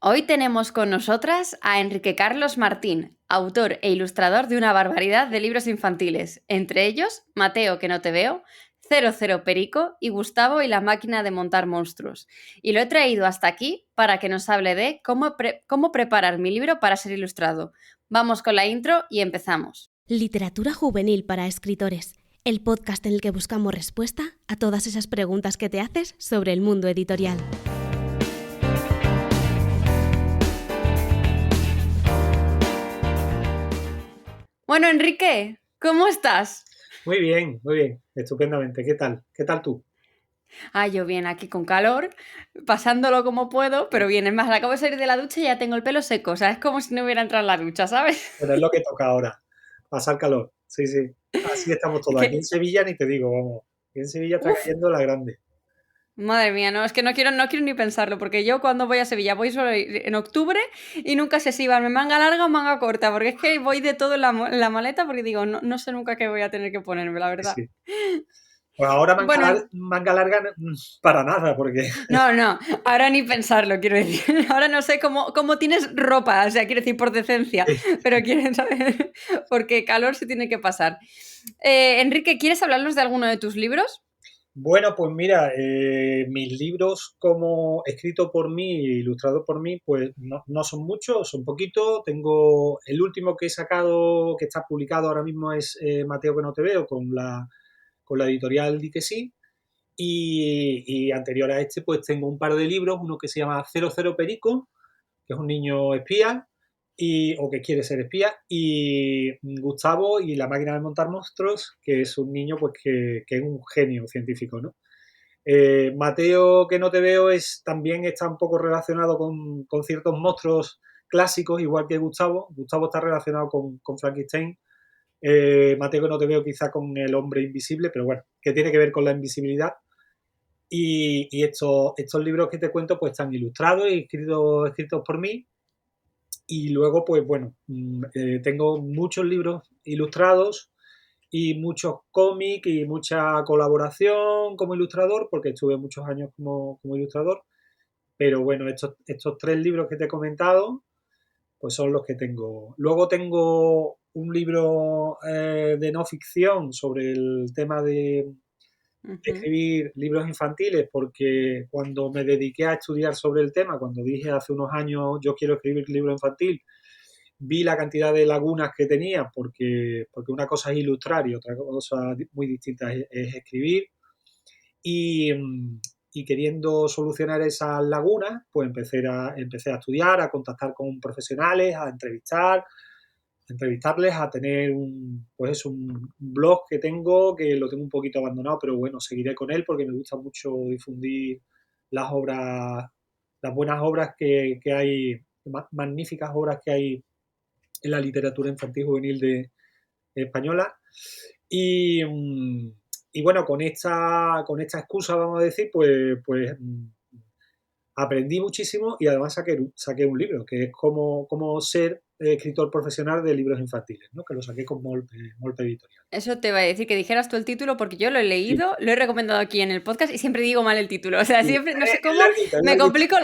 Hoy tenemos con nosotras a Enrique Carlos Martín, autor e ilustrador de una barbaridad de libros infantiles, entre ellos Mateo, que no te veo, Cero Cero Perico y Gustavo y la máquina de montar monstruos. Y lo he traído hasta aquí para que nos hable de cómo preparar mi libro para ser ilustrado. Vamos con la intro y empezamos. Literatura juvenil para escritores, el podcast en el que buscamos respuesta a todas esas preguntas que te haces sobre el mundo editorial. Bueno, Enrique, ¿cómo estás? Muy bien, estupendamente. ¿Qué tal? ¿Qué tal tú? Yo bien, aquí con calor, pasándolo como puedo, pero bien, es más, acabo de salir de la ducha y ya tengo el pelo seco, o sea, es como si no hubiera entrado en la ducha, ¿sabes? Bueno, es lo que toca ahora, pasar calor. Sí, sí. Así estamos Es todos. Aquí en que, Sevilla ni te digo, vamos. Aquí en Sevilla está uff, cayendo la grande. madre mía, no, es que no quiero ni pensarlo, porque yo cuando voy a Sevilla voy solo en octubre y nunca sé si van manga larga o manga corta, porque es que voy de todo en la maleta porque digo, no sé nunca qué voy a tener que ponerme, la Sí, verdad. sí. Pues ahora Bueno, manga larga para nada, porque no, ahora ni pensarlo, quiero decir. Ahora no sé cómo tienes ropa, o sea, quiero decir por decencia, pero quieren saber, porque calor se tiene que pasar. Enrique, ¿quieres hablarnos de alguno de tus libros? bueno, pues mira, mis libros como escrito por mí e ilustrado por mí, pues no son muchos, son poquitos. Tengo el último que he sacado, que está publicado ahora mismo es Mateo, que no te veo, con la editorial Di que sí. Y anterior a este, pues tengo un par de libros, uno que se llama Cero Cero Perico, que es un niño espía, o que quiere ser espía, y Gustavo y la máquina de montar monstruos, que es un niño pues que es un genio científico, ¿no? Mateo, que no te veo, también está un poco relacionado con ciertos monstruos clásicos, igual que Gustavo. Gustavo está relacionado con Frankenstein. Mateo, que no te veo, quizá con el hombre invisible, pero bueno, que tiene que ver con la invisibilidad. Y estos libros que te cuento pues están ilustrados y escritos por mí. Y luego, pues bueno, tengo muchos libros ilustrados y muchos cómics y mucha colaboración como ilustrador, porque estuve muchos años como ilustrador. Pero bueno, estos tres libros que te he comentado, pues son los que tengo. Luego tengo un libro de no ficción sobre el tema de Ujú. escribir libros infantiles, porque cuando me dediqué a estudiar sobre el tema, cuando dije hace unos años yo quiero escribir libro infantil, vi la cantidad de lagunas que tenía, porque una cosa es ilustrar y otra cosa muy distinta es escribir. Y, y queriendo solucionar esas lagunas, pues empecé a estudiar, a contactar con profesionales, a entrevistarles, a tener un blog que tengo, que lo tengo un poquito abandonado, pero bueno, seguiré con él porque me gusta mucho difundir las obras, las buenas obras que hay, magníficas obras que hay en la literatura infantil juvenil española. Y, y bueno, con esta excusa, vamos a decir, pues aprendí muchísimo y además saqué un libro, que es cómo ser escritor profesional de libros infantiles, ¿no? Que lo saqué con Molpe Editorial. Eso te iba a decir, que dijeras tú el título, porque yo lo he Sí, leído, lo he recomendado aquí en el podcast y siempre digo mal el título. O sea, sí, siempre, no sé es cómo, larguito, es me larguito. complico,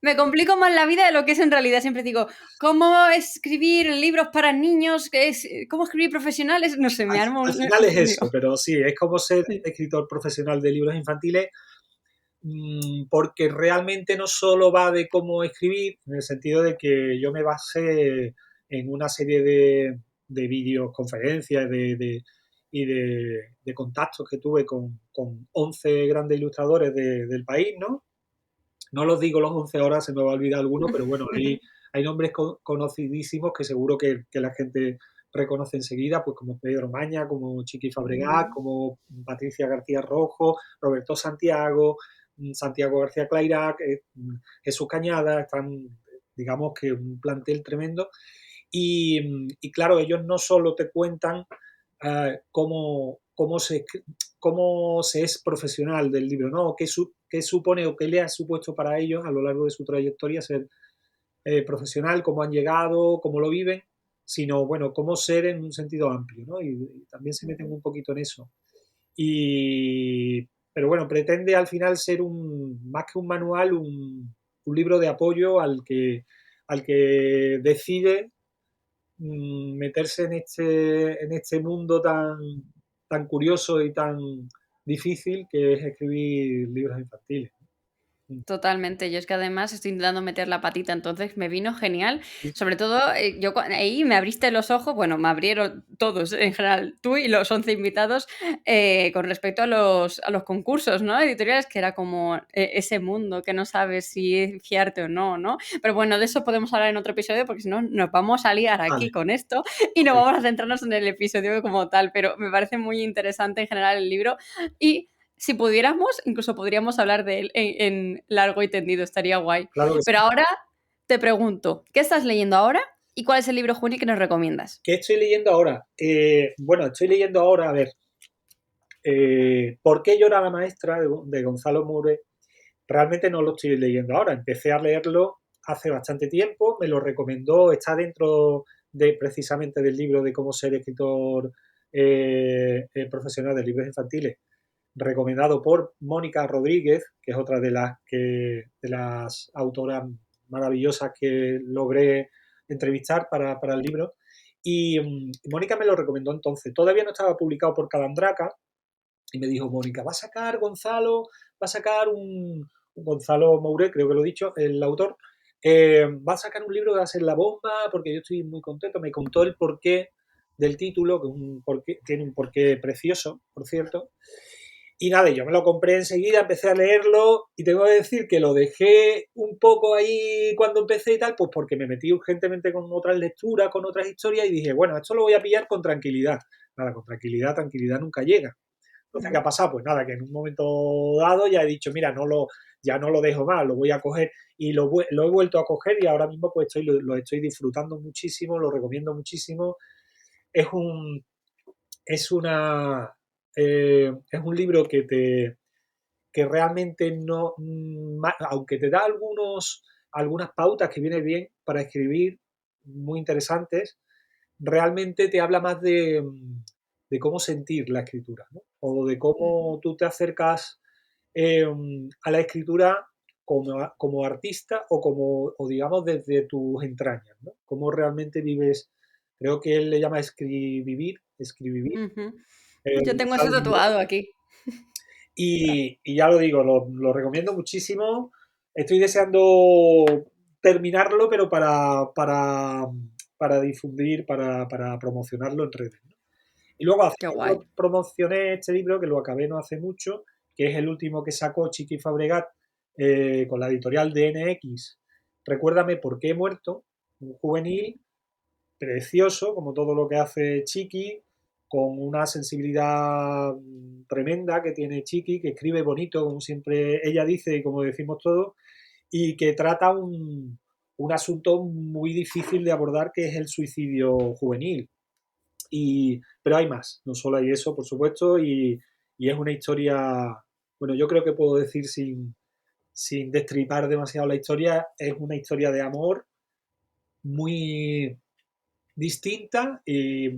me complico más la vida de lo que es en realidad. Siempre digo, ¿cómo escribir libros para niños? ¿Cómo escribir profesionales? No sé, me Al, armo al un final es lío. eso, pero sí, es como ser Sí. escritor profesional de libros infantiles, porque realmente no solo va de cómo escribir, en el sentido de que yo me basé en una serie de videoconferencias y de contactos que tuve con 11 grandes ilustradores del país, ¿no? No los digo los 11 horas, se me va a olvidar alguno, pero bueno, hay nombres conocidísimos que seguro que la gente reconoce enseguida, pues como Pedro Maña, como Chiqui Fabregat, como Patricia García Rojo, Roberto Santiago, Santiago García Clairac, Jesús Cañada, están, digamos que un plantel tremendo. Y claro, ellos no solo te cuentan cómo se es profesional del libro, ¿no? ¿Qué supone o qué le ha supuesto para ellos a lo largo de su trayectoria ser profesional, cómo han llegado, cómo lo viven, sino, bueno, cómo ser en un sentido amplio, ¿no? Y también se meten un poquito en eso. Pero bueno, pretende al final ser más que un manual, un libro de apoyo al que decide meterse en este mundo tan curioso y tan difícil que es escribir libros infantiles. Totalmente, yo es que además estoy intentando meter la patita, entonces me vino genial. Sobre todo, ahí me abriste los ojos, bueno, me abrieron todos en general, tú y los 11 invitados, con respecto a los concursos, ¿no? Editoriales, que era como ese mundo que no sabes si es fiarte o no, ¿no? Pero bueno, de eso podemos hablar en otro episodio, porque si no, nos vamos a liar aquí Vale. con esto y no vamos a centrarnos en el episodio como tal, pero me parece muy interesante en general el libro y si pudiéramos, incluso podríamos hablar de él en largo y tendido, estaría guay. Claro que Pero sí. ahora te pregunto, ¿qué estás leyendo ahora y cuál es el libro juvenil que nos recomiendas? ¿Qué estoy leyendo ahora? Bueno, estoy leyendo ahora, a ver, ¿Por qué llora la maestra? De Gonzalo Mure. Realmente no lo estoy leyendo ahora. Empecé a leerlo hace bastante tiempo, me lo recomendó, está dentro de precisamente del libro de cómo ser escritor profesional de libros infantiles, recomendado por Mónica Rodríguez, que es otra de las autoras maravillosas que logré entrevistar para el libro. Y Mónica me lo recomendó entonces. Todavía no estaba publicado por Calandraca, y me dijo Mónica, va a sacar un Gonzalo Moure, creo que lo he dicho, el autor, va a sacar un libro que va a ser La Bomba, porque yo estoy muy contento. Me contó el porqué del título, que tiene un porqué precioso, por cierto. Y nada, yo me lo compré enseguida, empecé a leerlo y tengo que decir que lo dejé un poco ahí cuando empecé y tal, pues porque me metí urgentemente con otras lecturas, con otras historias y dije, bueno, esto lo voy a pillar con tranquilidad. Nada, con tranquilidad nunca llega. Entonces, ¿qué ha pasado? Pues nada, que en un momento dado ya he dicho, mira, ya no lo dejo más, lo voy a coger y lo he vuelto a coger y ahora mismo pues lo estoy disfrutando muchísimo, lo recomiendo muchísimo. Es un, es una, es un libro que realmente no, aunque te da algunas pautas que vienen bien para escribir, muy interesantes, realmente te habla más de cómo sentir la escritura, ¿no? O de cómo tú te acercas a la escritura como artista o digamos desde tus entrañas, ¿no? Cómo realmente vives, creo que él le llama escribir, Yo tengo eso Gonzalo Muro. tatuado aquí. Y ya lo digo, lo recomiendo muchísimo. Estoy deseando terminarlo, pero para difundir, para promocionarlo en redes, ¿no? Y luego hace Qué guay. poco promocioné este libro, que lo acabé no hace mucho, que es el último que sacó Chiqui Fabregat con la editorial DNX. Recuérdame por qué he muerto, un juvenil precioso, como todo lo que hace Chiqui, con una sensibilidad tremenda que tiene Chiqui, que escribe bonito, como siempre ella dice y como decimos todos, y que trata un asunto muy difícil de abordar, que es el suicidio juvenil. Pero hay más, no solo hay eso, por supuesto, y es una historia, bueno, yo creo que puedo decir sin destripar demasiado la historia, es una historia de amor muy distinta y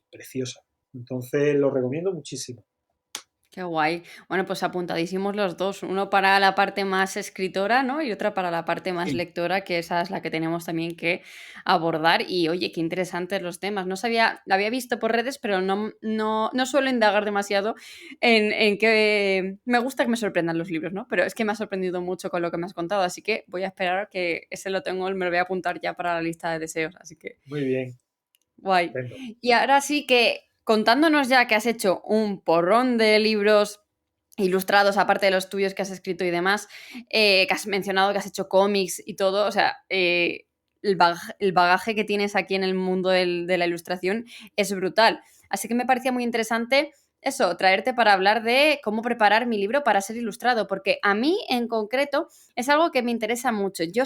preciosa. Entonces lo recomiendo muchísimo. Qué guay. Bueno, pues apuntadísimos los dos, uno para la parte más escritora, ¿no? Y otra para la parte más Sí. lectora, que esa es la que tenemos también que abordar. Y oye, qué interesantes los temas. No sabía, la había visto por redes, pero no suelo indagar demasiado en que me gusta que me sorprendan los libros, ¿no? Pero es que me ha sorprendido mucho con lo que me has contado, así que voy a esperar que ese lo tengo, me lo voy a apuntar ya para la lista de deseos. Así que Muy bien. guay. Estupendo. Y ahora sí que, contándonos ya que has hecho un porrón de libros ilustrados, aparte de los tuyos que has escrito y demás, que has mencionado que has hecho cómics y todo, o sea, el bagaje que tienes aquí en el mundo de la ilustración es brutal. Así que me parecía muy interesante eso, traerte para hablar de cómo preparar mi libro para ser ilustrado, porque a mí en concreto es algo que me interesa mucho. Yo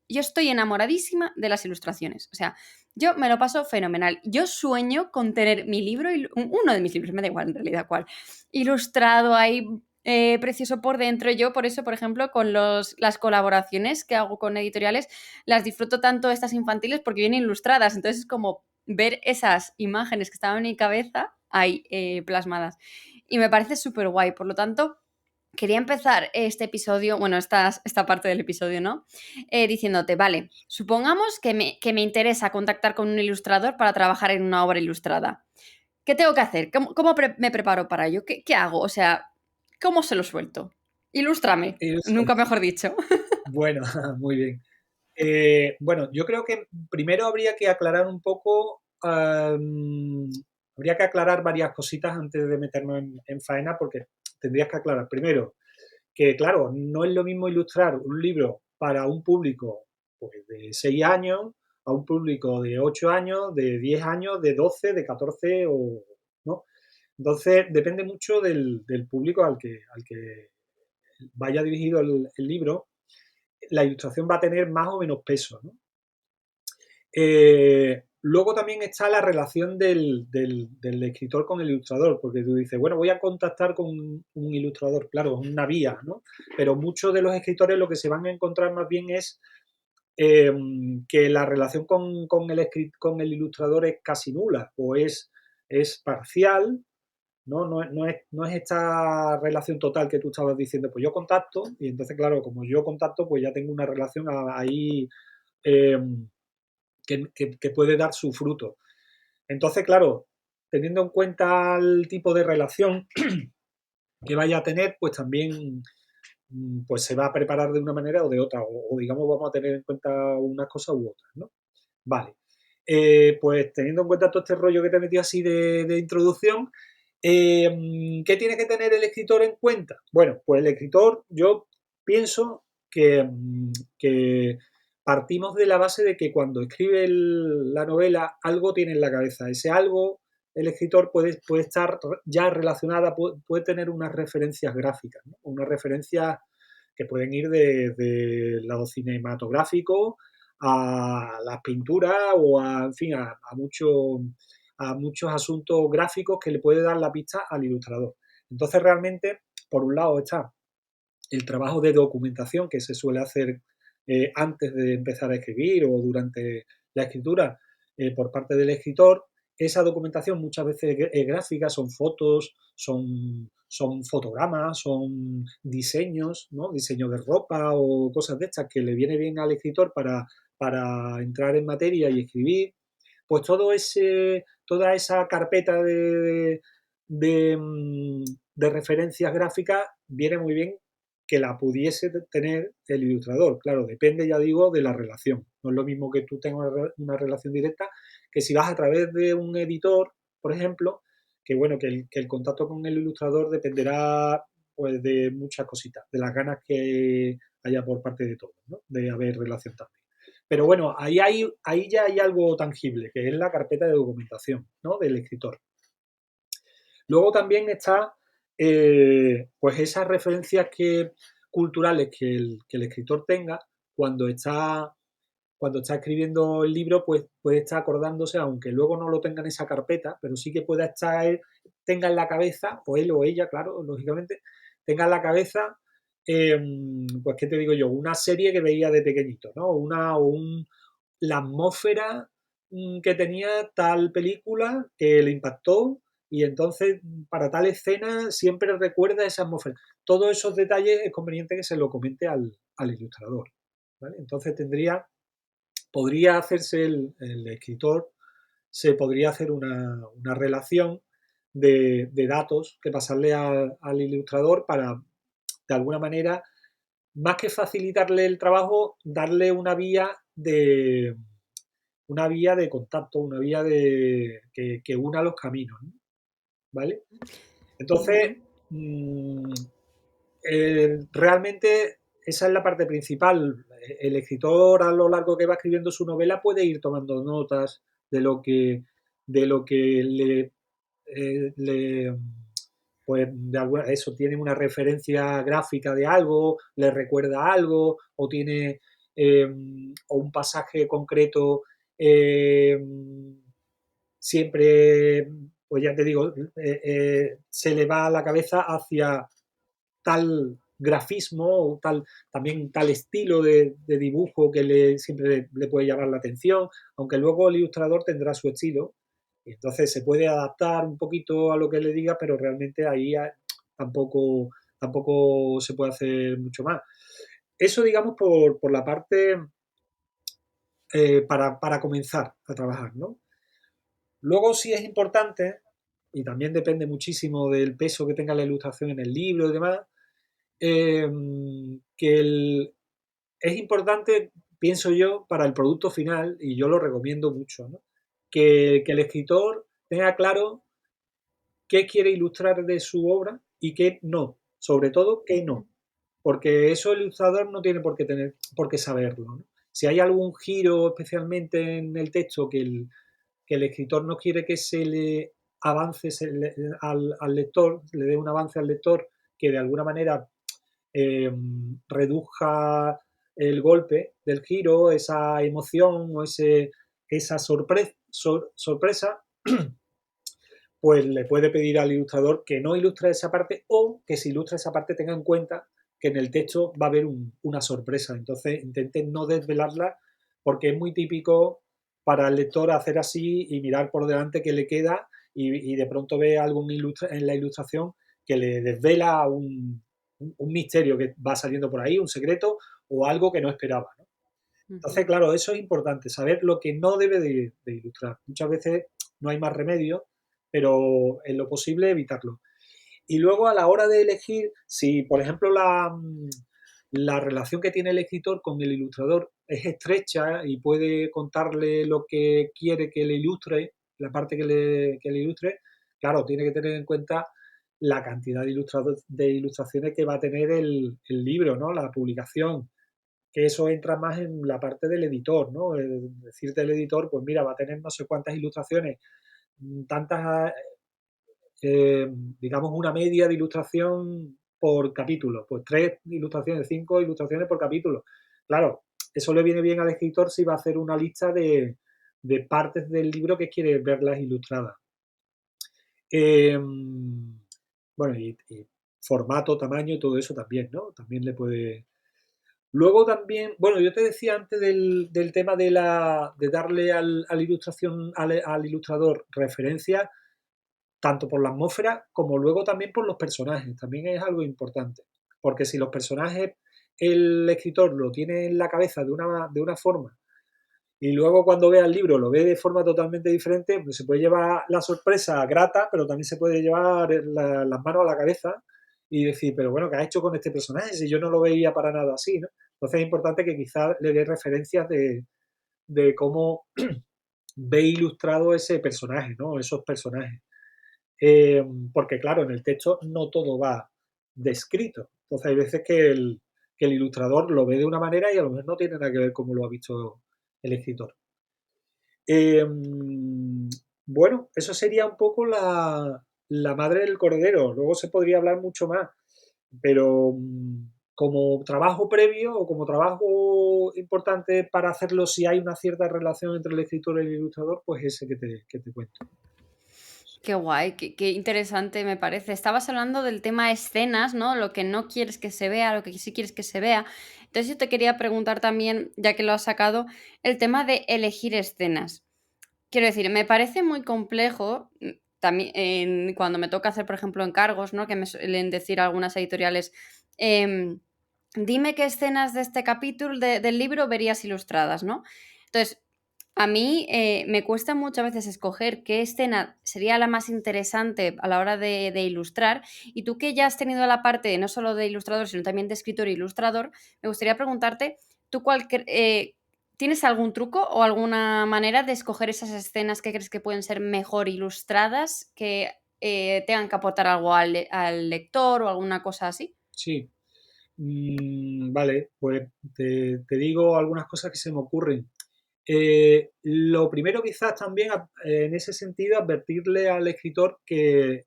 estoy enamoradísima de las ilustraciones, o sea, yo me lo paso fenomenal. Yo sueño con tener mi libro, uno de mis libros, me da igual en realidad cuál, ilustrado ahí, precioso por dentro. Yo por eso, por ejemplo, con las colaboraciones que hago con editoriales, las disfruto tanto estas infantiles porque vienen ilustradas. Entonces es como ver esas imágenes que estaban en mi cabeza ahí plasmadas. Y me parece súper guay. Por lo tanto, quería empezar este episodio, bueno, esta parte del episodio, ¿no? Diciéndote, vale, supongamos que me interesa contactar con un ilustrador para trabajar en una obra ilustrada. ¿Qué tengo que hacer? ¿Cómo me preparo para ello? ¿Qué hago? O sea, ¿cómo se lo suelto? Ilústrame, nunca mejor dicho. Bueno, muy bien. Bueno, yo creo que primero habría que aclarar un poco, habría que aclarar varias cositas antes de meternos en faena, porque tendrías que aclarar primero que, claro, no es lo mismo ilustrar un libro para un público pues, de 6 años a un público de 8 años, de 10 años, de 12, de 14 o, ¿no? Entonces, depende mucho del público al que vaya dirigido el libro. La ilustración va a tener más o menos peso, ¿no? Luego también está la relación del escritor con el ilustrador, porque tú dices, bueno, voy a contactar con un ilustrador, claro, es una vía, ¿no? Pero muchos de los escritores lo que se van a encontrar más bien es que la relación con el ilustrador es casi nula o es parcial, ¿no? No es esta relación total que tú estabas diciendo, pues yo contacto y entonces, claro, como yo contacto, pues ya tengo una relación ahí eh, que puede dar su fruto. Entonces, claro, teniendo en cuenta el tipo de relación que vaya a tener, pues también pues se va a preparar de una manera o de otra, o digamos vamos a tener en cuenta unas cosas u otras, ¿no? Vale. Pues teniendo en cuenta todo este rollo que te metí así de introducción, ¿qué tiene que tener el escritor en cuenta? Bueno, pues el escritor, yo pienso que partimos de la base de que cuando escribe la novela algo tiene en la cabeza. Ese algo, el escritor puede estar ya relacionada, puede tener unas referencias gráficas, ¿no? Unas referencias que pueden ir de lado cinematográfico a las pinturas o en fin, a muchos asuntos gráficos que le puede dar la pista al ilustrador. Entonces, realmente, por un lado está el trabajo de documentación que se suele hacer antes de empezar a escribir o durante la escritura por parte del escritor. Esa documentación muchas veces es gráfica, son fotos, son fotogramas, son diseños, ¿no? Diseño de ropa o cosas de estas que le viene bien al escritor para entrar en materia y escribir. Pues toda esa carpeta de referencias gráficas viene muy bien que la pudiese tener el ilustrador. Claro, depende, ya digo, de la relación. No es lo mismo que tú tengas una relación directa que si vas a través de un editor, por ejemplo, que bueno, que el contacto con el ilustrador dependerá pues de muchas cositas, de las ganas que haya por parte de todos, ¿no? De haber relación también. Pero bueno, ahí ya hay algo tangible, que es la carpeta de documentación, ¿no? Del escritor. Luego también está pues esas referencias culturales que el escritor tenga cuando está escribiendo el libro, pues puede estar acordándose, aunque luego no lo tenga en esa carpeta, pero sí que pueda tenga en la cabeza, o él o ella, claro, lógicamente, tenga en la cabeza, pues, ¿qué te digo yo? Una serie que veía de pequeñito, ¿no? La atmósfera que tenía tal película que le impactó y entonces para tal escena siempre recuerda esa atmósfera. Todos esos detalles es conveniente que se lo comente al ilustrador, ¿vale? Entonces podría hacerse el escritor, se podría hacer una relación de datos que pasarle al ilustrador para, de alguna manera, más que facilitarle el trabajo, darle una vía de contacto, una vía que una los caminos, ¿no? ¿Vale? Entonces, realmente esa es la parte principal. El escritor a lo largo que va escribiendo su novela puede ir tomando notas de lo que le pues eso tiene una referencia gráfica de algo, le recuerda algo o tiene o un pasaje concreto eh, siempre, pues ya te digo, se le va a la cabeza hacia tal grafismo o también tal estilo de dibujo que siempre le puede llamar la atención, aunque luego el ilustrador tendrá su estilo. Y entonces se puede adaptar un poquito a lo que le diga, pero realmente ahí tampoco tampoco se puede hacer mucho más. Eso, digamos, por la parte para comenzar a trabajar, ¿no? Luego sí es importante, y también depende muchísimo del peso que tenga la ilustración en el libro y demás, eh, es importante, pienso yo, para el producto final, y yo lo recomiendo mucho, ¿no? Que el escritor tenga claro qué quiere ilustrar de su obra y qué no, sobre todo qué no, porque eso el ilustrador no tiene por qué saberlo, ¿no? Si hay algún giro especialmente en el texto que el escritor no quiere que se le avance al lector, le dé un avance al lector que de alguna manera reduzca el golpe del giro, esa emoción o esa sorpresa, pues le puede pedir al ilustrador que no ilustre esa parte o que si ilustra esa parte tenga en cuenta que en el texto va a haber una sorpresa. Entonces intenten no desvelarla porque es muy típico para el lector hacer así y mirar por delante qué le queda y de pronto ve algo en la ilustración que le desvela un misterio que va saliendo por ahí, un secreto o algo que no esperaba, ¿no? Entonces, claro, eso es importante, saber lo que no debe de ilustrar. Muchas veces no hay más remedio, pero en lo posible evitarlo. Y luego a la hora de elegir, si por ejemplo la relación que tiene el escritor con el ilustrador es estrecha y puede contarle lo que quiere que le ilustre, la parte que le ilustre, claro, tiene que tener en cuenta la cantidad de ilustraciones que va a tener el libro, ¿no? La publicación, que eso entra más en la parte del editor, ¿no? Decirte al editor, pues mira, va a tener no sé cuántas ilustraciones, tantas, digamos, una media de ilustración por capítulo, pues 3 ilustraciones, 5 ilustraciones por capítulo. Claro, eso le viene bien al escritor si va a hacer una lista de partes del libro que quiere verlas ilustradas. Bueno, y formato, tamaño y todo eso también, ¿no? También le puede... Luego también, bueno, yo te decía antes del tema de darle al ilustrador referencias tanto por la atmósfera como luego también por los personajes. También es algo importante. Porque si los personajes el escritor lo tiene en la cabeza de una forma y luego cuando vea el libro lo ve de forma totalmente diferente, pues se puede llevar la sorpresa grata, pero también se puede llevar las manos a la cabeza y decir, pero bueno, ¿qué ha hecho con este personaje? Si yo no lo veía para nada así, ¿no? Entonces es importante que quizás le dé referencias de cómo ve ilustrado ese personaje, ¿no? Esos personajes. Porque claro, en el texto no todo va descrito. Entonces hay veces que el ilustrador lo ve de una manera y a lo mejor no tiene nada que ver cómo lo ha visto el escritor. Bueno, eso sería un poco la madre del cordero. Luego se podría hablar mucho más, pero como trabajo previo o como trabajo importante para hacerlo si hay una cierta relación entre el escritor y el ilustrador, pues ese que te cuento. Qué guay, qué interesante me parece. Estabas hablando del tema escenas, ¿no? Lo que no quieres que se vea, lo que sí quieres que se vea. Entonces yo te quería preguntar también, ya que lo has sacado, el tema de elegir escenas. Quiero decir, me parece muy complejo, también cuando me toca hacer, por ejemplo, encargos, ¿no? Que me suelen decir algunas editoriales, dime qué escenas de este capítulo del libro verías ilustradas, ¿no? Entonces, a mí me cuesta muchas veces escoger qué escena sería la más interesante a la hora de ilustrar. Y tú que ya has tenido la parte no solo de ilustrador, sino también de escritor e ilustrador, me gustaría preguntarte, ¿tú tienes algún truco o alguna manera de escoger esas escenas que crees que pueden ser mejor ilustradas, que tengan que aportar algo al lector o alguna cosa así? Sí, vale, pues te digo algunas cosas que se me ocurren. Lo primero quizás también en ese sentido advertirle al escritor que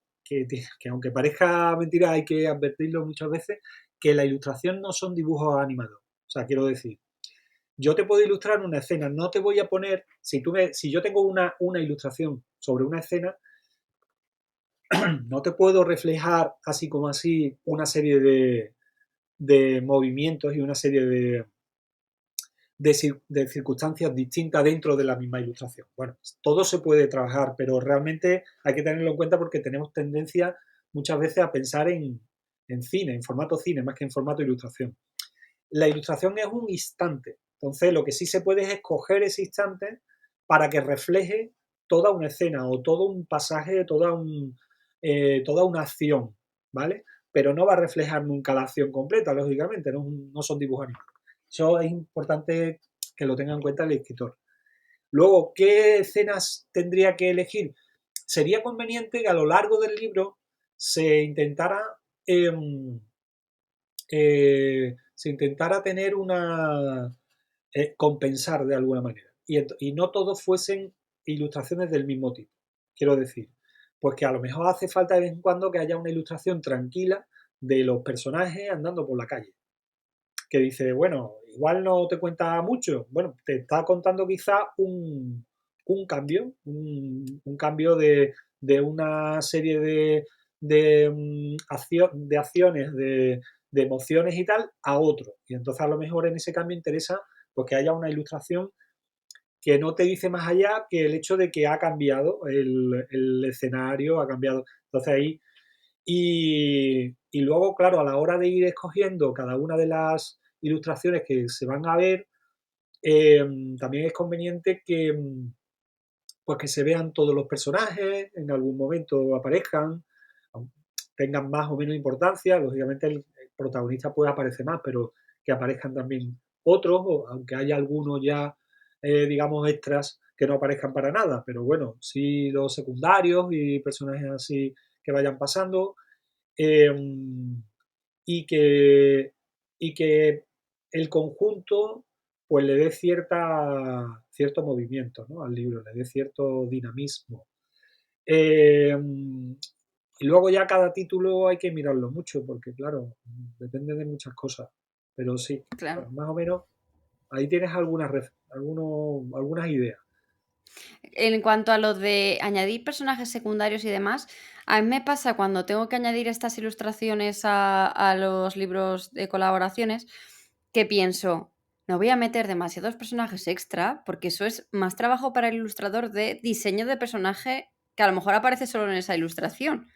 aunque parezca mentira hay que advertirlo muchas veces, que la ilustración no son dibujos animados. O sea, quiero decir, yo te puedo ilustrar una escena, no te voy a poner, si yo tengo una ilustración sobre una escena, no te puedo reflejar así como así una serie de movimientos y una serie de circunstancias distintas dentro de la misma ilustración. Bueno, todo se puede trabajar, pero realmente hay que tenerlo en cuenta porque tenemos tendencia muchas veces a pensar en cine, en formato cine, más que en formato ilustración. La ilustración es un instante. Entonces, lo que sí se puede es escoger ese instante para que refleje toda una escena o todo un pasaje, toda una acción, ¿vale? Pero no va a reflejar nunca la acción completa, lógicamente, no son dibujos animados. Eso es importante que lo tenga en cuenta el escritor. Luego, ¿qué escenas tendría que elegir? Sería conveniente que a lo largo del libro se intentara tener compensar de alguna manera. Y no todos fuesen ilustraciones del mismo tipo. Quiero decir, pues que a lo mejor hace falta de vez en cuando que haya una ilustración tranquila de los personajes andando por la calle. Que dice, bueno, igual no te cuenta mucho. Bueno, te está contando quizá un cambio, un cambio de una serie de acciones, de emociones y tal, a otro. Y entonces a lo mejor en ese cambio interesa pues, que haya una ilustración que no te dice más allá que el hecho de que ha cambiado el escenario, ha cambiado. Entonces ahí y luego, claro, a la hora de ir escogiendo cada una de las ilustraciones que se van a ver, también es conveniente pues que se vean todos los personajes, en algún momento aparezcan, tengan más o menos importancia. Lógicamente el protagonista puede aparecer más, pero que aparezcan también otros, aunque haya algunos ya, digamos, extras que no aparezcan para nada. Pero bueno, sí los secundarios y personajes así que vayan pasando. Eh, y, que, y que el conjunto pues le dé cierto movimiento, ¿no?, al libro, le dé cierto dinamismo. Y luego ya cada título hay que mirarlo mucho, porque claro, depende de muchas cosas. Pero sí, Claro. más o menos ahí tienes algunas ideas. En cuanto a lo de añadir personajes secundarios y demás, a mí me pasa cuando tengo que añadir estas ilustraciones a los libros de colaboraciones, que pienso, no voy a meter demasiados personajes extra, porque eso es más trabajo para el ilustrador de diseño de personaje que a lo mejor aparece solo en esa ilustración,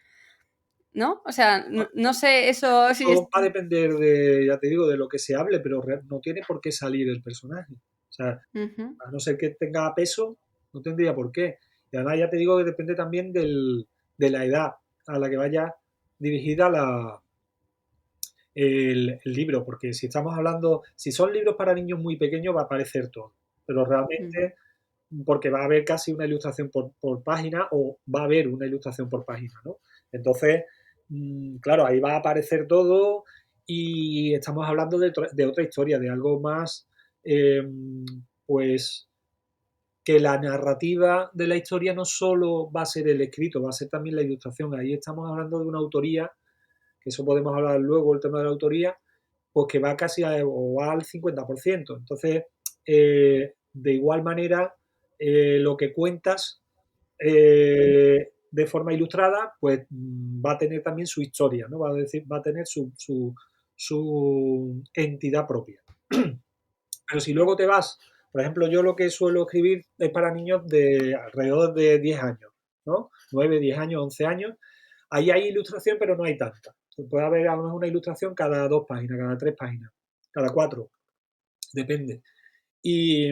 ¿no? O sea, no sé eso si es... Todo va a depender ya te digo, de lo que se hable, pero no tiene por qué salir el personaje. O sea, Ujú. a no ser que tenga peso, no tendría por qué. Y además ya te digo que depende también de la edad a la que vaya dirigida el libro, porque si estamos hablando, si son libros para niños muy pequeños va a aparecer todo, pero Ujú. realmente porque va a haber casi una ilustración por página o va a haber una ilustración por página, ¿no? Entonces, claro, ahí va a aparecer todo y estamos hablando de otra historia, de algo más, pues que la narrativa de la historia no solo va a ser el escrito, va a ser también la ilustración. Ahí estamos hablando de una autoría, que eso podemos hablar luego, el tema de la autoría, pues que va casi o va al 50%. Entonces, de igual manera, lo que cuentas de forma ilustrada, pues va a tener también su historia, ¿no? Va a tener su entidad propia. Pero si luego te vas, por ejemplo, yo lo que suelo escribir es para niños de alrededor de 10 años, ¿no? 9, 10 años, 11 años. Ahí hay ilustración, pero no hay tanta. Puede haber a lo mejor una ilustración cada 2 páginas, cada 3 páginas, cada 4, depende. Y,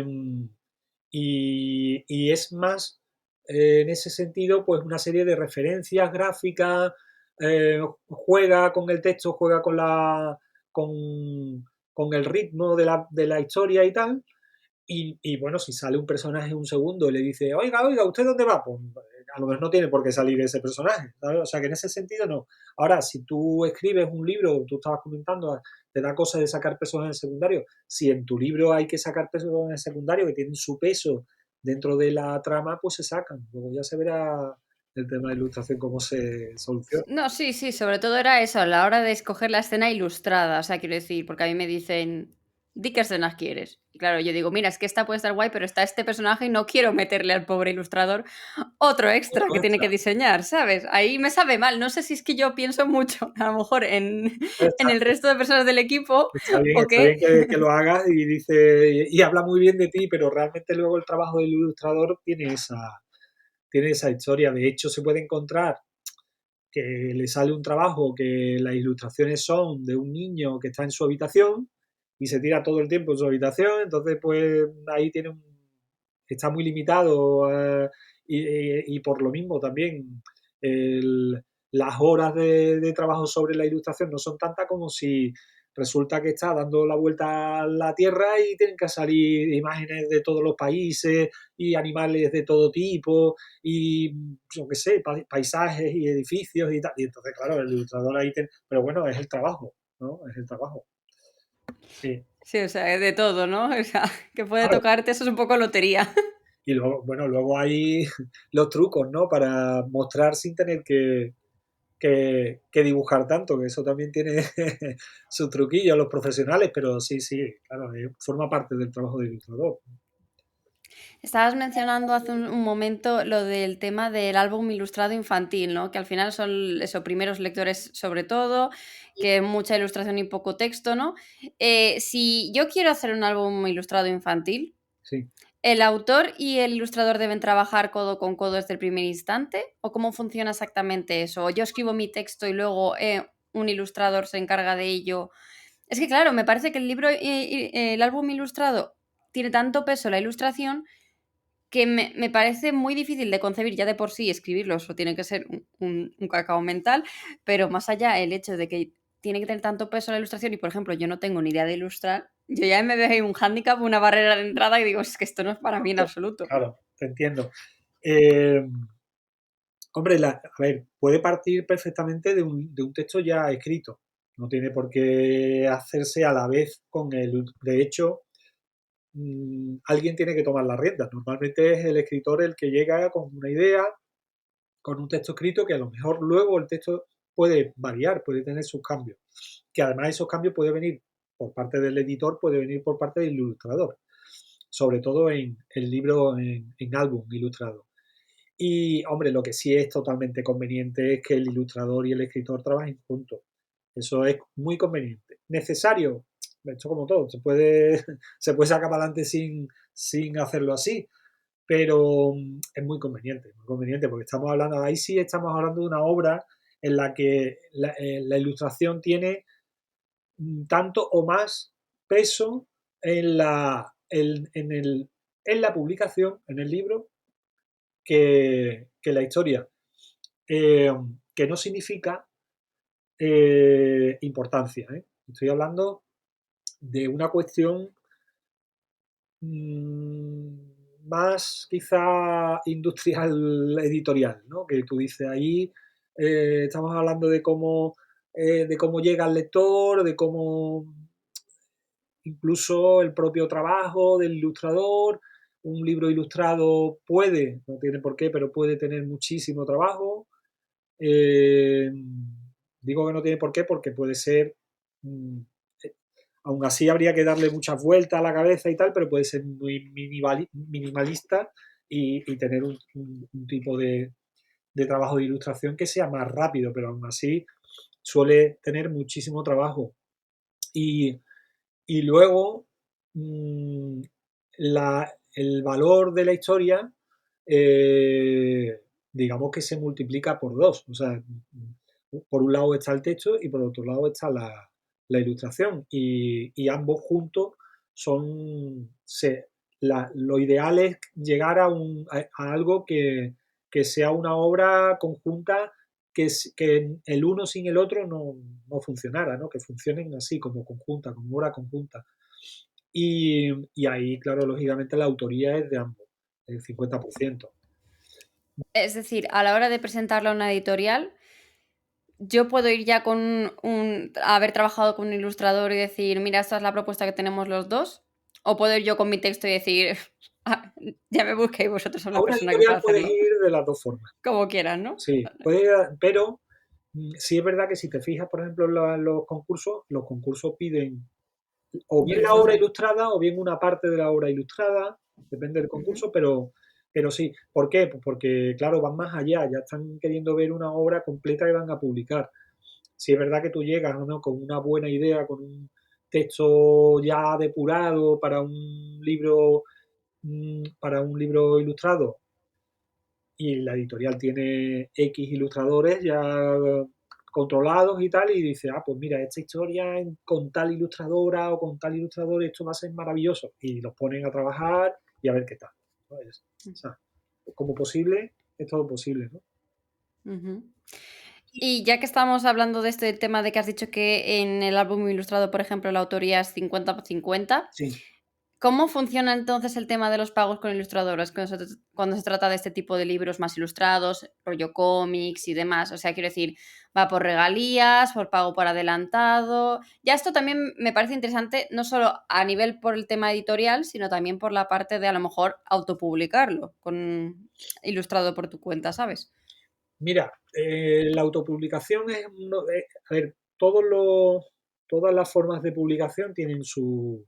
y es más, en ese sentido, pues una serie de referencias gráficas, juega con el texto, juega con el ritmo de la historia y tal. Y bueno, si sale un personaje un segundo y le dice, oiga, oiga, ¿usted dónde va? Pues a lo mejor no tiene por qué salir ese personaje, ¿sabes? O sea que en ese sentido no. Ahora, si tú escribes un libro, tú estabas comentando, te da cosa de sacar personajes secundarios. Si en tu libro hay que sacar personajes secundarios que tienen su peso dentro de la trama, pues se sacan. Luego ya se verá el tema de ilustración cómo se soluciona. No, sí, sí, sobre todo era eso, a la hora de escoger la escena ilustrada, o sea, quiero decir, porque a mí me dicen, di qué escenas quieres. Y claro, yo digo, mira, es que esta puede estar guay, pero está este personaje y no quiero meterle al pobre ilustrador otro extra Otro que tiene extra. que diseñar, ¿sabes? Ahí me sabe mal, no sé si es que yo pienso mucho, a lo mejor en el resto de personas del equipo o Está qué. bien que lo hagas y y habla muy bien de ti, pero realmente luego el trabajo del ilustrador tiene esa historia. De hecho, se puede encontrar que le sale un trabajo que las ilustraciones son de un niño que está en su habitación y se tira todo el tiempo en su habitación, entonces pues ahí está muy limitado y por lo mismo también las horas de trabajo sobre la ilustración no son tantas como si resulta que está dando la vuelta a la Tierra y tienen que salir imágenes de todos los países y animales de todo tipo y yo qué sé, paisajes y edificios y tal. Y entonces, claro, el ilustrador ahí pero bueno, es el trabajo, ¿no? Es el trabajo. Sí. Sí, o sea, de todo, ¿no? O sea, que puede Claro. tocarte, eso es un poco lotería. Y luego, bueno, luego hay los trucos, ¿no? Para mostrar sin tener que dibujar tanto, que eso también tiene sus truquillos los profesionales, pero sí, sí, claro, forma parte del trabajo de ilustrador. Estabas mencionando hace un momento lo del tema del álbum ilustrado infantil, ¿no? Que al final son esos primeros lectores sobre todo, que mucha ilustración y poco texto, ¿no? Si yo quiero hacer un álbum ilustrado infantil, Sí. ¿el autor y el ilustrador deben trabajar codo con codo desde el primer instante? ¿O cómo funciona exactamente eso? ¿O yo escribo mi texto y luego un ilustrador se encarga de ello? Es que claro, me parece que el libro, el álbum ilustrado tiene tanto peso la ilustración que me parece muy difícil de concebir ya de por sí escribirlo, eso tiene que ser un cacao mental, pero más allá el hecho de que tiene que tener tanto peso la ilustración y, por ejemplo, yo no tengo ni idea de ilustrar, yo ya me veo ahí un hándicap, una barrera de entrada y digo, es que esto no es para mí en absoluto. Claro, te entiendo. Hombre, a ver, puede partir perfectamente de un texto ya escrito. No tiene por qué hacerse a la vez con el. De hecho, alguien tiene que tomar las riendas. Normalmente es el escritor el que llega con una idea, con un texto escrito, que a lo mejor luego el texto puede variar, puede tener sus cambios. Que además esos cambios pueden venir por parte del editor, puede venir por parte del ilustrador. Sobre todo en el libro, en álbum ilustrado. Y, hombre, lo que sí es totalmente conveniente es que el ilustrador y el escritor trabajen juntos. Eso es muy conveniente. ¿Necesario? Esto como todo, se puede sacar para adelante sin hacerlo así, pero es muy conveniente porque estamos hablando, ahí sí estamos hablando de una obra en la que la ilustración tiene tanto o más peso en la publicación, en el libro, que la historia, eh, que no significa importancia. Estoy hablando de una cuestión más quizá industrial editorial, ¿no? Que tú dices ahí, estamos hablando de cómo llega el lector, de cómo incluso el propio trabajo del ilustrador. Un libro ilustrado no tiene por qué, pero puede tener muchísimo trabajo. Eh, Digo que no tiene por qué porque puede ser, mm, eh, aún así habría que darle muchas vueltas a la cabeza y tal, pero puede ser muy minimalista y tener un tipo de trabajo de ilustración que sea más rápido, pero aún así suele tener muchísimo trabajo. Y, y luego, mm, el valor de la historia, eh, digamos que se multiplica por dos. O sea, por un lado está el texto y por otro lado está la ilustración. Y ambos juntos son. Lo ideal es llegar a algo que sea una obra conjunta, que el uno sin el otro no funcionara, ¿no? Que funcionen así, como conjunta, como obra conjunta. Y ahí, claro, lógicamente la autoría es de ambos, el 50%. Es decir, a la hora de presentarlo a una editorial, yo puedo ir ya con haber trabajado con un ilustrador y decir, mira, esta es la propuesta que tenemos los dos. O puedo ir yo con mi texto y decir, "Ah, ya me busquéis vosotros a A una una persona que pueda editorial puedes hacerlo ir de las dos formas. como quieran, ¿no? Sí, puedes ir pero sí es verdad que si te fijas, por ejemplo, en los concursos piden o bien la obra Ilustración. ilustrada o bien una parte de la obra ilustrada, depende del Ujú. concurso, pero sí. ¿Por qué? Pues porque, claro, van más allá, ya están queriendo ver una obra completa que van a publicar. Si es verdad que tú llegas, ¿no?, con una buena idea, con un texto ya depurado para un libro ilustrado, y la editorial tiene X ilustradores ya controlados y tal, y dice, pues mira, esta historia con tal ilustradora o con tal ilustrador, esto va a ser maravilloso. Y los ponen a trabajar y a ver qué tal. ¿Sabes? O sea, como posible, es todo posible, ¿no? Ujú. Y ya que estamos hablando de este tema de que has dicho que en el álbum ilustrado, por ejemplo, la autoría es 50/50, Sí. ¿cómo funciona entonces el tema de los pagos con ilustradoras cuando se trata de este tipo de libros más ilustrados, rollo cómics y demás? O sea, quiero decir, ¿va por regalías, por pago por adelantado? Ya esto también me parece interesante, no solo a nivel por el tema editorial, sino también por la parte de a lo mejor autopublicarlo, ilustrado por tu cuenta, ¿sabes? Mira, la autopublicación es, a ver, todas las formas de publicación tienen su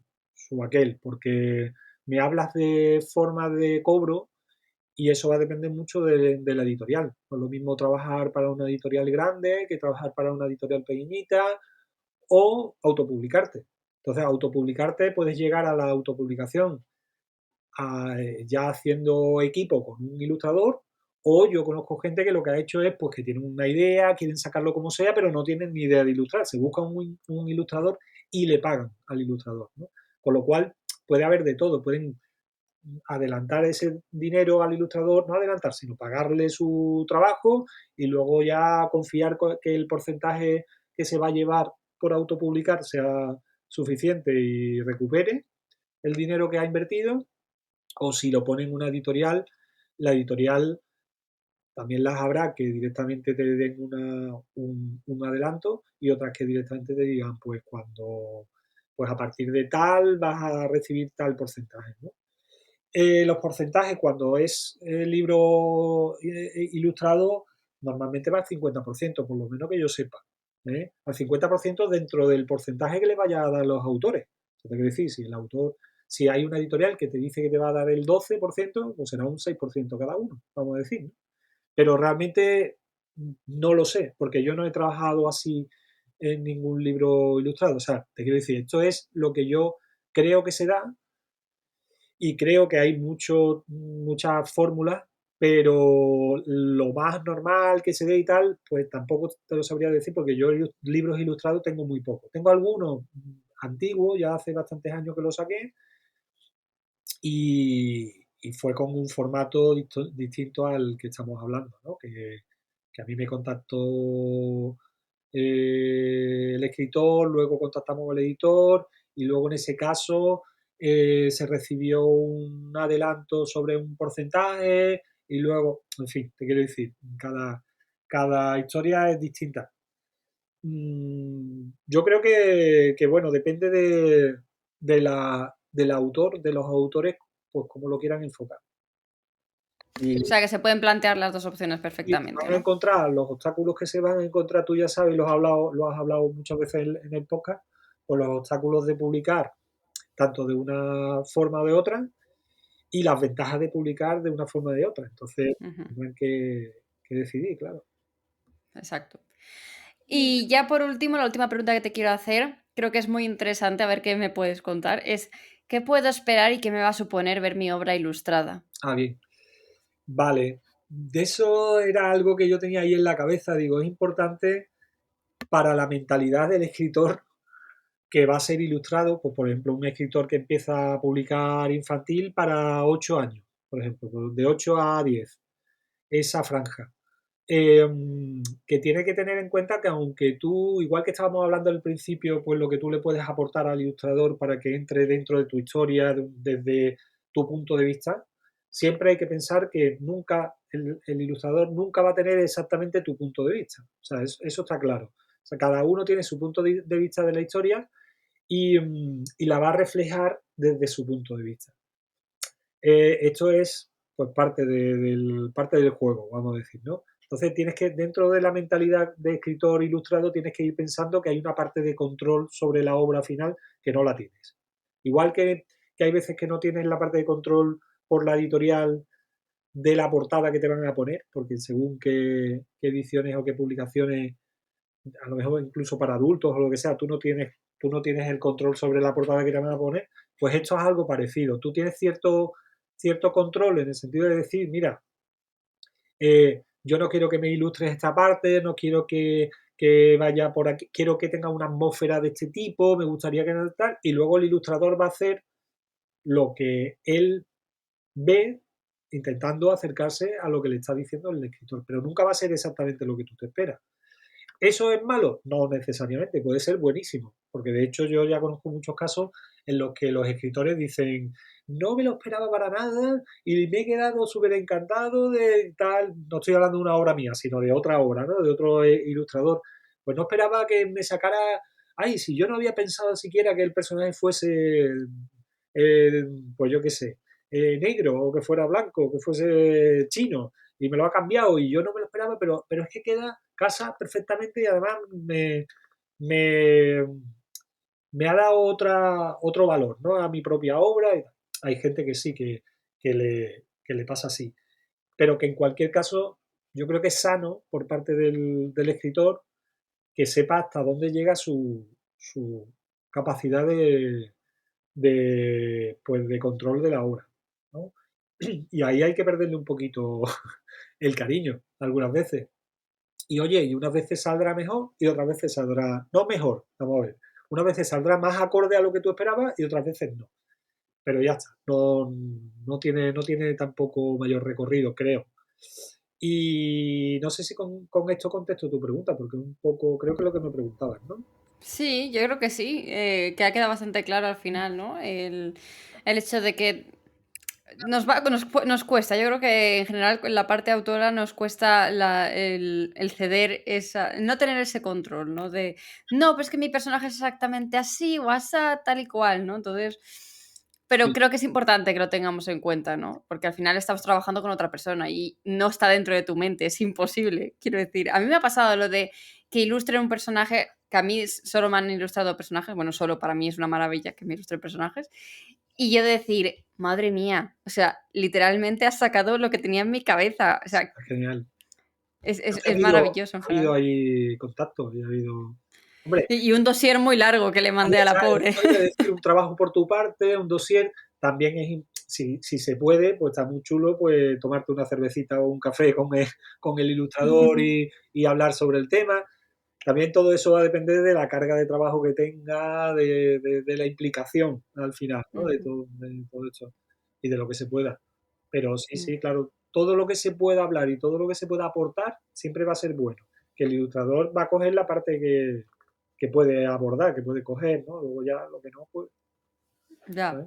aquel, porque me hablas de formas de cobro y eso va a depender mucho de la editorial. No es lo mismo trabajar para una editorial grande que trabajar para una editorial pequeñita o autopublicarte. Entonces, autopublicarte puedes llegar a la autopublicación ya haciendo equipo con un ilustrador, o yo conozco gente que lo que ha hecho es pues que tienen una idea, quieren sacarlo como sea, pero no tienen ni idea de ilustrar. Se buscan un ilustrador y le pagan al ilustrador, ¿no? Con lo cual puede haber de todo, pueden adelantar ese dinero al ilustrador, no adelantar, sino pagarle su trabajo y luego ya confiar que el porcentaje que se va a llevar por autopublicar sea suficiente y recupere el dinero que ha invertido, o si lo pone en una editorial, la editorial también las habrá que directamente te den un adelanto y otras que directamente te digan, pues cuando, pues a partir de tal vas a recibir tal porcentaje, ¿no? Los porcentajes cuando es libro ilustrado normalmente va al 50%, por lo menos que yo sepa. Al 50% dentro del porcentaje que le vaya a dar los autores. Eso te quiero decir, si el autor, si hay una editorial que te dice que te va a dar el 12%, pues será un 6% cada uno, vamos a decir, ¿no? Pero realmente no lo sé, porque yo no he trabajado así en ningún libro ilustrado. O sea, te quiero decir, esto es lo que yo creo que se da y creo que hay muchas fórmulas, pero lo más normal que se dé y tal, pues tampoco te lo sabría decir porque yo libros ilustrados tengo muy pocos. Tengo algunos antiguos, ya hace bastantes años que los saqué y fue con un formato distinto al que estamos hablando, ¿no? Que a mí me contactó el escritor, luego contactamos al editor y luego en ese caso se recibió un adelanto sobre un porcentaje y luego, en fin, te quiero decir, cada historia es distinta. Yo creo bueno, depende del autor, de los autores, pues cómo lo quieran enfocar. Y, O sea, que se pueden plantear las dos opciones y perfectamente, van a ¿no? encontrar los obstáculos que se van a encontrar, tú ya sabes, lo has hablado muchas veces en el podcast, pues los obstáculos de publicar tanto de una forma o de otra y las ventajas de publicar de una forma o de otra. Entonces, Ujú, tendrán que decidir, claro. exacto. Y ya por último, la última pregunta que te quiero hacer, creo que es muy interesante, a ver qué me puedes contar, es ¿qué puedo esperar y qué me va a suponer ver mi obra ilustrada? Ah, bien. Vale. De eso era algo que yo tenía ahí en la cabeza. Digo, es importante para la mentalidad del escritor que va a ser ilustrado, pues por ejemplo, un escritor que empieza a publicar infantil para 8 años, por ejemplo, de 8 a 10, esa franja. Eh, que tiene que tener en cuenta que aunque tú, igual que estábamos hablando al principio, pues lo que tú le puedes aportar al ilustrador para que entre dentro de tu historia desde tu punto de vista, siempre hay que pensar que nunca, el ilustrador nunca va a tener exactamente tu punto de vista. O sea, eso está claro. O sea, cada uno tiene su punto de vista de la historia y la va a reflejar desde su punto de vista. Esto es pues parte del juego, vamos a decir, ¿no? Entonces tienes que, dentro de la mentalidad de escritor ilustrado, tienes que ir pensando que hay una parte de control sobre la obra final que no la tienes. Igual que hay veces que no tienes la parte de control por la editorial de la portada que te van a poner, porque según qué ediciones o qué publicaciones, a lo mejor incluso para adultos o lo que sea, tú no tienes el control sobre la portada que te van a poner, pues esto es algo parecido. Tú tienes cierto control en el sentido de decir, mira, yo no quiero que me ilustres esta parte, no quiero que vaya por aquí, quiero que tenga una atmósfera de este tipo, me gustaría que tal, y luego el ilustrador va a hacer lo que él ve intentando acercarse a lo que le está diciendo el escritor, pero nunca va a ser exactamente lo que tú te esperas. ¿Eso es malo? No necesariamente, puede ser buenísimo, porque de hecho yo ya conozco muchos casos en los que los escritores dicen, no me lo esperaba para nada y me he quedado súper encantado de tal, no estoy hablando de una obra mía, sino de otra obra, ¿no? De otro ilustrador. Pues no esperaba que me sacara, ay, si yo no había pensado siquiera que el personaje fuese, pues yo qué sé, negro o que fuera blanco, que fuese chino, y me lo ha cambiado y yo no me lo esperaba, pero es que queda casa perfectamente y además me, me ha dado otro valor, ¿no? A mi propia obra. Hay gente que sí, que le pasa así. Pero que en cualquier caso, yo creo que es sano por parte del escritor que sepa hasta dónde llega su capacidad pues de control de la obra, ¿no? Y ahí hay que perderle un poquito el cariño algunas veces. Y oye, y unas veces saldrá mejor y otras veces saldrá, no mejor, vamos a ver, unas veces saldrá más acorde a lo que tú esperabas y otras veces no. Pero ya está, no tiene tampoco mayor recorrido, creo. Y no sé si con esto contesto tu pregunta, porque un poco creo que es lo que me preguntabas, ¿no? Sí, yo creo que sí, que ha quedado bastante claro al final, ¿no? El hecho de que nos cuesta, yo creo que en general en la parte autora nos cuesta el ceder no tener ese control, ¿no? No, pues que mi personaje es exactamente así o asá, tal y cual, ¿no? Entonces, pero Sí, creo que es importante que lo tengamos en cuenta, ¿no? Porque al final estamos trabajando con otra persona y no está dentro de tu mente, es imposible, quiero decir. A mí me ha pasado lo de que ilustren un personaje, que a mí solo me han ilustrado personajes, bueno, solo para mí es una maravilla que me ilustren personajes, y yo decir, madre mía, o sea, literalmente has sacado lo que tenía en mi cabeza. O sea, está genial. es maravilloso en Ha habido general. ahí contacto y ha habido... Hombre, Y un dossier muy largo que le mandé a la pobre. eso iba a decir, un trabajo por tu parte, un dossier, también si se puede, pues está muy chulo, pues tomarte una cervecita o un café con el ilustrador y hablar sobre el tema. También todo eso va a depender de la carga de trabajo que tenga, de la implicación al final, ¿no? De todo esto y de lo que se pueda. Pero sí, sí, claro, todo lo que se pueda hablar y todo lo que se pueda aportar siempre va a ser bueno. Que el ilustrador va a coger la parte que puede abordar, que puede coger, ¿no? Luego ya lo que no, pues, Ya. ¿sabes?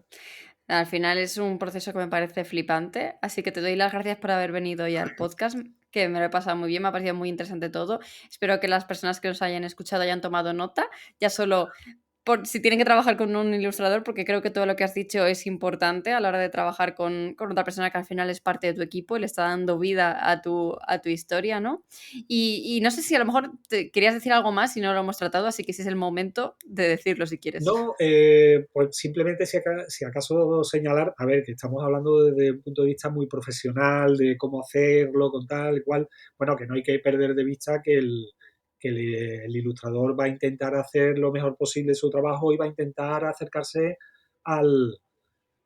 Al final es un proceso que me parece flipante, así que te doy las gracias por haber venido hoy al podcast, que me lo he pasado muy bien, me ha parecido muy interesante todo. Espero que las personas que nos hayan escuchado hayan tomado nota, ya solo por si tienen que trabajar con un ilustrador, porque creo que todo lo que has dicho es importante a la hora de trabajar con otra persona que al final es parte de tu equipo y le está dando vida a tu historia, ¿no? Y no sé si a lo mejor te querías decir algo más y no lo hemos tratado, así que ese es el momento de decirlo si quieres. No, pues simplemente si acaso señalar, a ver, que estamos hablando desde un punto de vista muy profesional, de cómo hacerlo, con tal y cual, bueno, que no hay que perder de vista que el ilustrador va a intentar hacer lo mejor posible su trabajo y va a intentar acercarse al,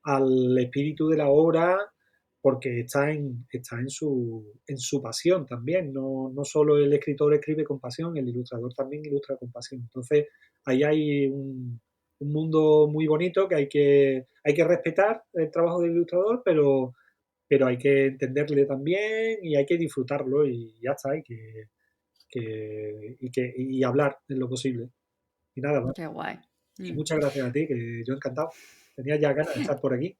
al espíritu de la obra porque está en su pasión también. No solo el escritor escribe con pasión, el ilustrador también ilustra con pasión. Entonces, ahí hay un mundo muy bonito que hay que respetar el trabajo del ilustrador, pero hay que entenderle también y hay que disfrutarlo y ya está, y hablar en lo posible. Y nada más. Qué guay. Y Mm. muchas gracias a ti, que yo encantado. Tenía ya ganas de estar por aquí.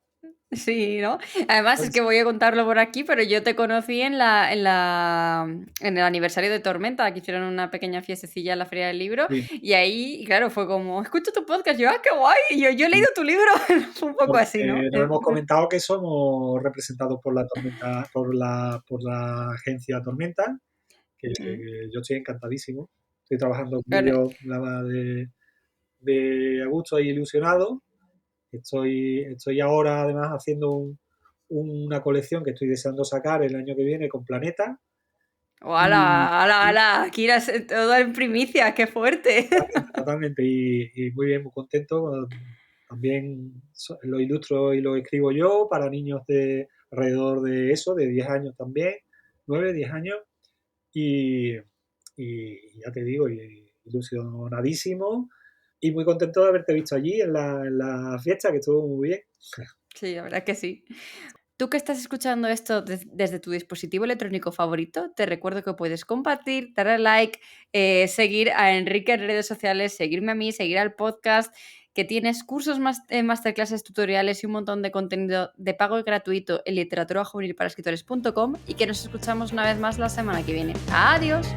Sí, ¿no? Además, es Pues, que voy a contarlo por aquí, pero yo te conocí en el aniversario de Tormenta, que hicieron una pequeña fiestecilla en la Feria del Libro, sí, y ahí, claro, fue como, escucho tu podcast, yo, ¡qué guay! Y yo he sí. leído tu libro, fue un poco así, ¿no? Nos hemos comentado que somos representados por la Tormenta, por la agencia Tormenta, que Mm, yo estoy encantadísimo. Estoy trabajando con claro. ellos de a gusto y ilusionado. Estoy ahora además haciendo una colección que estoy deseando sacar el año que viene con Planeta. Y, ¡Hala, hala, y hala! Aquí todo en primicia, ¡qué fuerte! totalmente, y muy bien, muy contento. También lo ilustro y lo escribo yo para niños de alrededor de eso, de 10 años también, 9, 10 años y ya te digo, ilusionadísimo y muy contento de haberte visto allí en la fiesta, que estuvo muy bien. Sí, la verdad que sí. Tú que estás escuchando esto desde tu dispositivo electrónico favorito, te recuerdo que puedes compartir, darle like, seguir a Enrique en redes sociales, seguirme a mí, seguir al podcast, que tienes cursos, masterclasses, tutoriales y un montón de contenido de pago y gratuito en literaturajuvenilparaescritores.com y que nos escuchamos una vez más la semana que viene. ¡Adiós!